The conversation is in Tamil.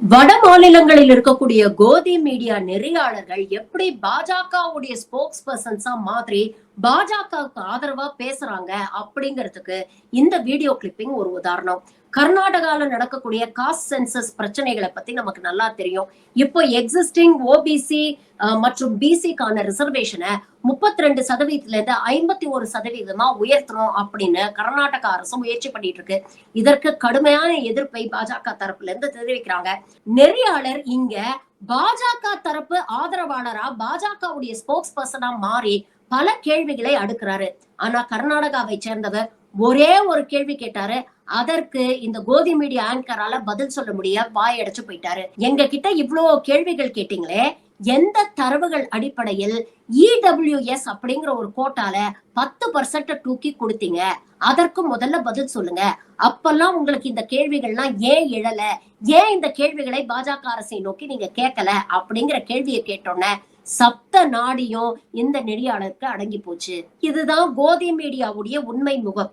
வட மாநிலங்களில் இருக்கக்கூடிய கோதி மீடியா நெறியாளர்கள் எப்படி பாஜகவுடைய ஸ்போக்ஸ் பர்சன்ஸா மாதிரி பாஜகவுக்கு ஆதரவா பேசுறாங்க அப்படிங்கிறதுக்கு இந்த வீடியோ கிளிப்பிங் ஒரு உதாரணம். கர்நாடகால நடக்கக்கூடிய காஸ்ட் சென்சஸ் பிரச்சனைகளை பத்தி நமக்கு நல்லா தெரியும். இப்போ எக்ஸிஸ்டிங் ஓபிசி மற்றும் பிசிக்கான ரிசர்வேஷனை 32% இருந்து 51% உயர்த்தணும் அப்படின்னு கர்நாடக அரசு முயற்சி பண்ணிட்டு இருக்கு. இதற்கு கடுமையான எதிர்ப்பை பாஜக தரப்புல இருந்து தெரிவிக்கிறாங்க. நெறியாளர் இங்க பாஜக தரப்பு ஆதரவாளரா பாஜகவுடைய ஸ்போக்ஸ் பர்சனா மாறி பல கேள்விகளை அடுக்கிறாரு. ஆனா கர்நாடகாவை சேர்ந்தவர் ஒரே ஒரு கேள்வி கேட்டாரு. அதற்கு இந்த கோதி மீடியா ஆங்கரால பதில் சொல்ல முடிய வாயடைச்சு போயிட்டாரு. எங்க கிட்ட இவ்வளவு கேள்விகள் கேட்டீங்களே, எந்த தரவுகள் அடிப்படையில் இடபிள்யூஎஸ் அப்படிங்கிற ஒரு கோட்டால 10% தூக்கி கொடுத்தீங்க, அதற்கு முதல்ல பதில் சொல்லுங்க. அப்பெல்லாம் உங்களுக்கு இந்த கேள்விகள்லாம் ஏன் எழல, ஏன் இந்த கேள்விகளை பாஜக அரசை நோக்கி நீங்க கேட்கல அப்படிங்கிற கேள்வியை கேட்டோன்னே சப்த நாடியும் இந்த நெறியாளருக்கு அடங்கி போச்சு. இதுதான் கோதி மீடியாவுடைய உண்மை முகம்.